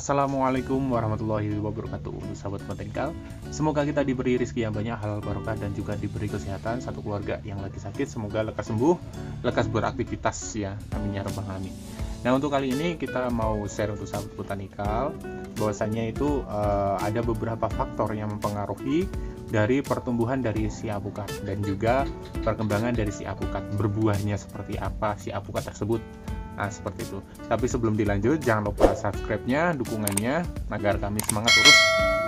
Assalamualaikum warahmatullahi wabarakatuh, sahabat botanikal. Semoga kita diberi rezeki yang banyak, halal barokah, dan juga diberi kesehatan satu keluarga yang lagi sakit. Semoga lekas sembuh, lekas beraktivitas ya, amin ya rabbal alamin. Nah, untuk kali ini kita mau share untuk sahabat botanikal bahwasanya itu ada beberapa faktor yang mempengaruhi dari pertumbuhan dari si apukat dan juga perkembangan dari si apukat. Berbuahnya seperti apa si apukat tersebut. Nah, seperti itu. Tapi sebelum dilanjut, jangan lupa subscribe-nya, dukungannya, agar kami semangat terus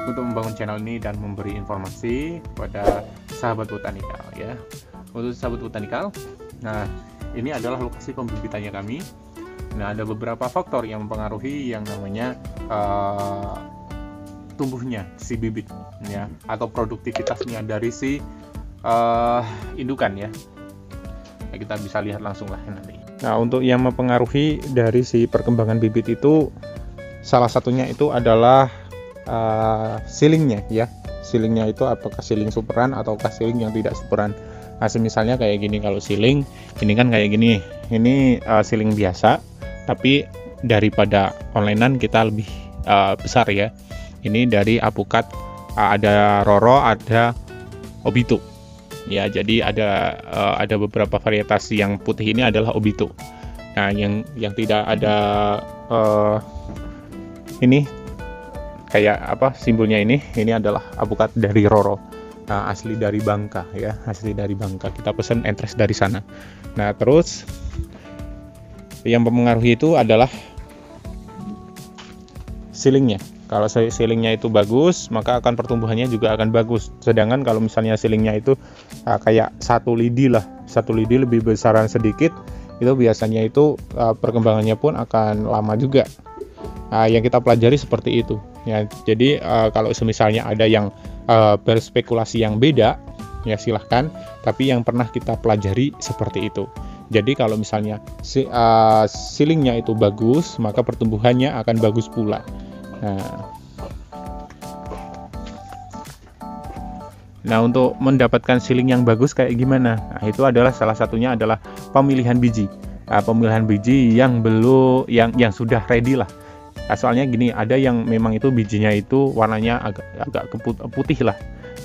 untuk membangun channel ini dan memberi informasi kepada sahabat botanikal ya. Untuk sahabat botanikal, nah ini adalah lokasi pembibitannya kami. Nah, ada beberapa faktor yang mempengaruhi yang namanya tumbuhnya si bibit ya, atau produktivitasnya dari si indukan ya. Nah, kita bisa lihat langsung lah nanti. Nah, untuk yang mempengaruhi dari si perkembangan bibit itu salah satunya itu adalah sealingnya ya. Sealingnya itu apakah sealing superan ataukah sealing yang tidak superan. Nah, misalnya kayak gini, kalau sealing ini kan kayak gini. Ini sealing biasa, tapi daripada onlinean kita lebih besar ya. Ini dari apukat, ada Roro, ada Obito. Ya, jadi ada beberapa varietas. Yang putih ini adalah Obito. Nah, yang tidak ada ini kayak apa simbolnya ini adalah apukat dari Roro. Nah, asli dari Bangka ya, asli dari Bangka. Kita pesan entres dari sana. Nah, terus yang mempengaruhi itu adalah sealingnya. Kalau sealingnya itu bagus, maka akan pertumbuhannya juga akan bagus. Sedangkan kalau misalnya sealingnya itu kayak satu lidi lebih besaran sedikit, itu biasanya itu perkembangannya pun akan lama juga. Yang kita pelajari seperti itu. Ya, jadi kalau misalnya ada yang berspekulasi yang beda, ya silahkan. Tapi yang pernah kita pelajari seperti itu. Jadi kalau misalnya sealingnya itu bagus, maka pertumbuhannya akan bagus pula. Nah, untuk mendapatkan sealing yang bagus kayak gimana? Nah, itu adalah salah satunya adalah pemilihan biji. Pemilihan biji yang yang sudah ready lah. Soalnya gini, ada yang memang itu bijinya itu warnanya agak putih lah.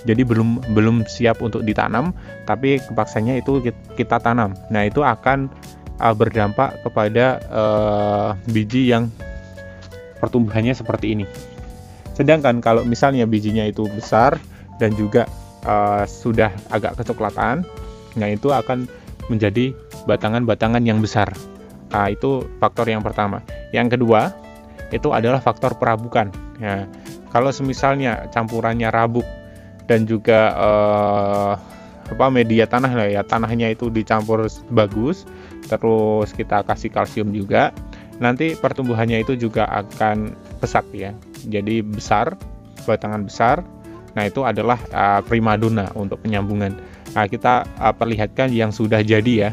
Jadi belum siap untuk ditanam, tapi kepaksanya itu kita tanam. Nah, itu akan berdampak kepada biji yang pertumbuhannya seperti ini. Sedangkan kalau misalnya bijinya itu besar dan juga sudah agak kecoklatan, nah itu akan menjadi batangan-batangan yang besar. Nah, itu faktor yang pertama. Yang kedua, itu adalah faktor perabukan. Ya, kalau misalnya campurannya rabuk dan juga media tanah lah ya, tanahnya itu dicampur bagus, terus kita kasih kalsium juga, nanti pertumbuhannya itu juga akan pesat ya, jadi besar, batangan besar. Nah, itu adalah primadona untuk penyambungan. Nah, kita perlihatkan yang sudah jadi ya.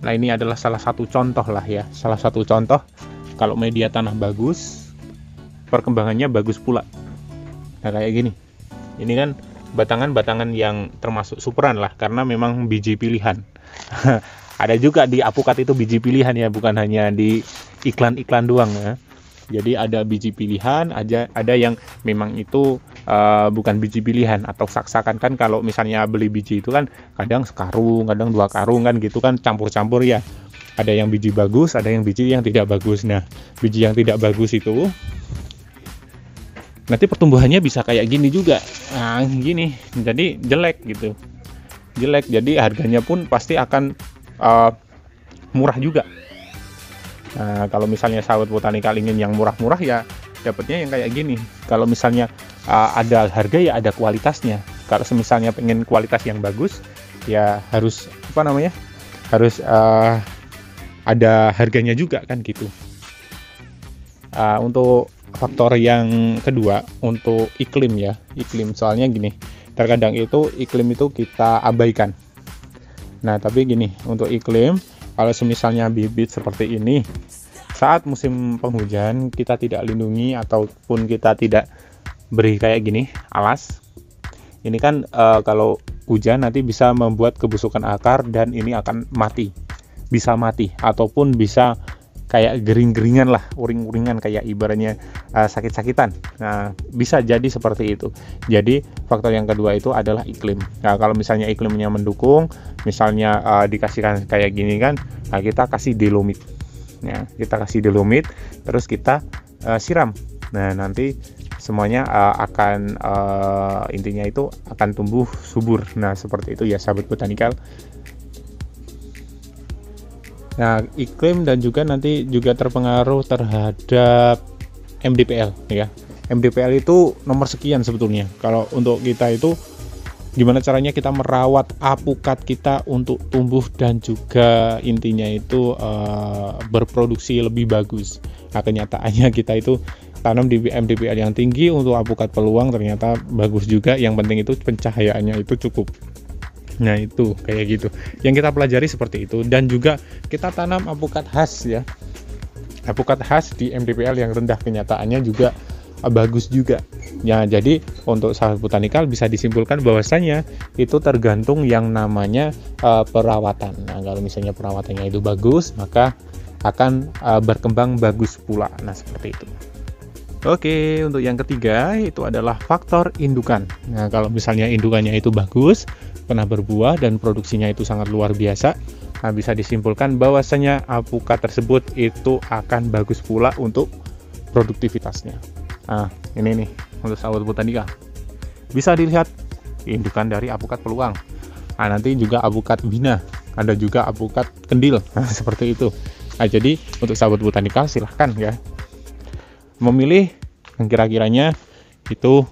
Nah, ini adalah salah satu contoh lah ya, salah satu contoh kalau media tanah bagus, perkembangannya bagus pula. Nah, kayak gini, ini kan batangan-batangan yang termasuk superan lah, karena memang biji pilihan. Ada juga di apukat itu biji pilihan ya, bukan hanya di iklan-iklan doang ya. Jadi ada biji pilihan, ada yang memang itu bukan biji pilihan atau sak-sakan. Kan kalau misalnya beli biji itu kan kadang sekarung, kadang 2 karung kan gitu kan, campur-campur ya. Ada yang biji bagus, ada yang biji yang tidak bagus. Nah, biji yang tidak bagus itu nanti pertumbuhannya bisa kayak gini juga. Nah, gini. Jadi jelek gitu. Jelek. Jadi harganya pun pasti akan murah juga. Nah, kalau misalnya sahabat botanikal ingin yang murah-murah ya dapatnya yang kayak gini. Kalau misalnya ada harga ya ada kualitasnya. Kalau misalnya pengen kualitas yang bagus ya harus harus ada harganya juga kan gitu. Untuk faktor yang kedua, untuk iklim ya, iklim. Soalnya gini, terkadang itu iklim itu kita abaikan. Nah, tapi gini, untuk iklim, kalau misalnya bibit seperti ini, saat musim penghujan kita tidak lindungi ataupun kita tidak beri kayak gini alas, ini kan kalau hujan nanti bisa membuat kebusukan akar dan ini akan mati, bisa mati ataupun bisa kayak gering-geringan lah, uring-uringan, kayak ibaratnya sakit-sakitan. Nah, bisa jadi seperti itu. Jadi faktor yang kedua itu adalah iklim. Nah, kalau misalnya iklimnya mendukung, misalnya dikasihkan kayak gini kan, nah kita kasih Dolomit. Ya, kita kasih Dolomit, terus kita siram. Nah, nanti semuanya akan intinya itu akan tumbuh subur. Nah, seperti itu ya sahabat botanikal. Nah, iklim dan juga nanti juga terpengaruh terhadap MDPL ya. MDPL itu nomor sekian sebetulnya. Kalau untuk kita itu gimana caranya kita merawat apukat kita untuk tumbuh dan juga intinya itu berproduksi lebih bagus. Nah, kenyataannya kita itu tanam di MDPL yang tinggi untuk apukat peluang ternyata bagus juga. Yang penting itu pencahayaannya itu cukup. Nah, itu kayak gitu yang kita pelajari seperti itu. Dan juga kita tanam apukat khas ya, apukat khas di MDPL yang rendah, kenyataannya juga bagus juga ya. Jadi untuk sahabat botanikal bisa disimpulkan bahwasanya itu tergantung yang namanya perawatan. Nah, kalau misalnya perawatannya itu bagus, maka akan berkembang bagus pula. Nah, seperti itu. Oke, untuk yang ketiga itu adalah faktor indukan. Nah, kalau misalnya indukannya itu bagus, pernah berbuah dan produksinya itu sangat luar biasa, nah, bisa disimpulkan bahwasanya apukat tersebut itu akan bagus pula untuk produktivitasnya. Nah, ini nih untuk sahabat botanika bisa dilihat indukan dari apukat peluang. Nah, nanti juga apukat bina, ada juga apukat kendil. Nah, seperti itu. Nah, jadi untuk sahabat botanika silahkan ya memilih yang kira-kiranya itu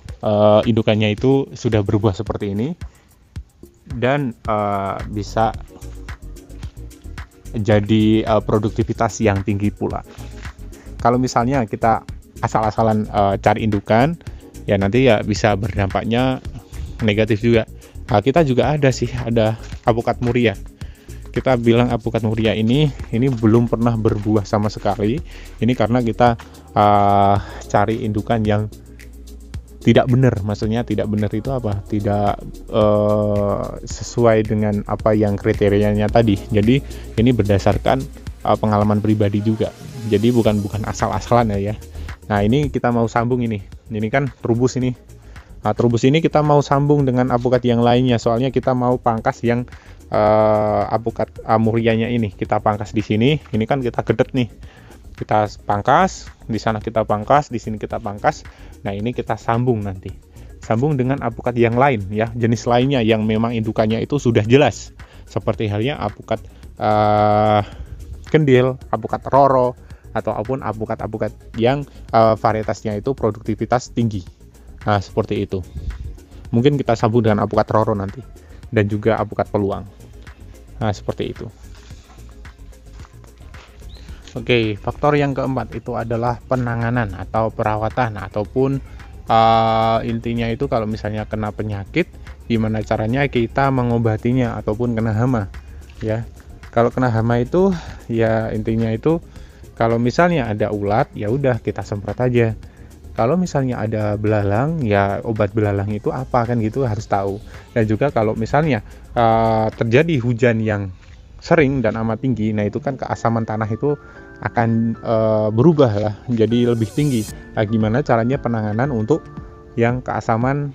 indukannya itu sudah berbuah seperti ini dan bisa jadi produktivitas yang tinggi pula. Kalau misalnya kita asal-asalan cari indukan, ya nanti ya bisa berdampaknya negatif juga. Nah, kita juga ada apukat muria. Kita bilang apukat muria ini belum pernah berbuah sama sekali. Ini karena kita cari indukan yang tidak benar. Maksudnya tidak benar itu apa? Tidak sesuai dengan apa yang kriterianya tadi. Jadi ini berdasarkan pengalaman pribadi juga. Jadi bukan asal-asalan ya. Nah, ini kita mau sambung ini. Ini kan trubus ini. Nah, trubus ini kita mau sambung dengan apukat yang lainnya. Soalnya kita mau pangkas yang apukat murianya ini. Kita pangkas di sini. Ini kan kita gedet nih. Kita pangkas, di sana kita pangkas, di sini kita pangkas. Nah, ini kita sambung nanti. Sambung dengan apukat yang lain ya, jenis lainnya yang memang indukannya itu sudah jelas. Seperti halnya apukat kendil, apukat roro, ataupun apukat-apukat yang varietasnya itu produktivitas tinggi. Nah, seperti itu. Mungkin kita sambung dengan apukat roro nanti dan juga apukat peluang. Nah, seperti itu. Oke, faktor yang keempat itu adalah penanganan atau perawatan ataupun intinya itu kalau misalnya kena penyakit, gimana caranya kita mengobatinya ataupun kena hama ya. Kalau kena hama itu ya intinya itu kalau misalnya ada ulat ya udah kita semprot aja. Kalau misalnya ada belalang ya obat belalang itu apa kan gitu harus tahu. Dan juga kalau misalnya terjadi hujan yang sering dan amat tinggi, nah itu kan keasaman tanah itu akan berubah lah jadi lebih tinggi. Nah, gimana caranya penanganan untuk yang keasaman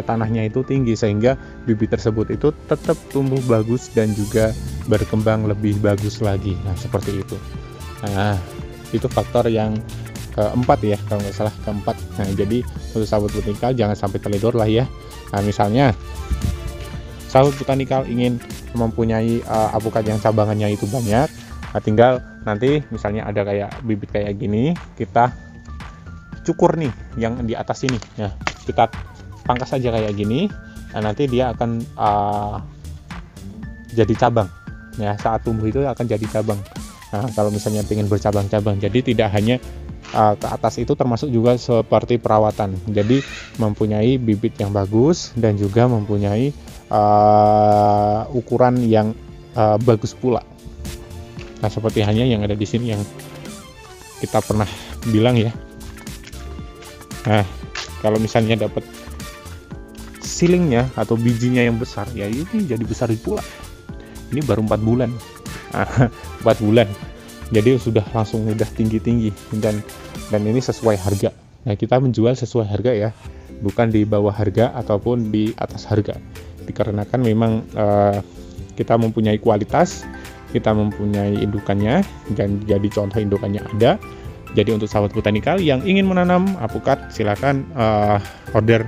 tanahnya itu tinggi sehingga bibit tersebut itu tetap tumbuh bagus dan juga berkembang lebih bagus lagi. Nah, seperti itu. Nah, itu faktor yang keempat ya, kalau nggak salah keempat. Nah, jadi untuk sahabat botanikal jangan sampai terledor lah ya. Nah, misalnya sahabat botanikal ingin mempunyai apukat yang cabangannya itu banyak, nah tinggal nanti misalnya ada kayak bibit kayak gini, kita cukur nih yang di atas ini. Nah, kita pangkas aja kayak gini. Nah, nanti dia akan jadi cabang. Ya, saat tumbuh itu akan jadi cabang. Nah, kalau misalnya ingin bercabang-cabang, jadi tidak hanya ke atas itu termasuk juga seperti perawatan. Jadi mempunyai bibit yang bagus dan juga mempunyai ukuran yang bagus pula. Nah, seperti hanya yang ada di sini yang kita pernah bilang ya. Nah, kalau misalnya dapat silingnya atau bijinya yang besar, ya ini jadi besar pula. Ini baru 4 bulan. 4 bulan. jadi sudah langsung udah tinggi-tinggi, dan ini sesuai harga. Nah, kita menjual sesuai harga ya, bukan di bawah harga ataupun di atas harga, dikarenakan memang kita mempunyai kualitas, kita mempunyai indukannya, dan jadi contoh indukannya ada. Jadi untuk sahabat botanikal yang ingin menanam alpukat, silakan order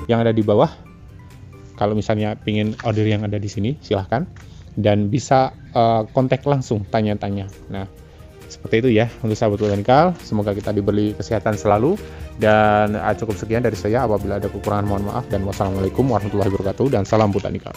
yang ada di bawah. Kalau misalnya ingin order yang ada di sini, silahkan, dan bisa kontak langsung, tanya-tanya. Nah, seperti itu ya untuk sahabat botanikal. Semoga kita diberi kesehatan selalu, dan cukup sekian dari saya. Apabila ada kekurangan mohon maaf, dan wassalamualaikum warahmatullahi wabarakatuh, dan salam botanikal.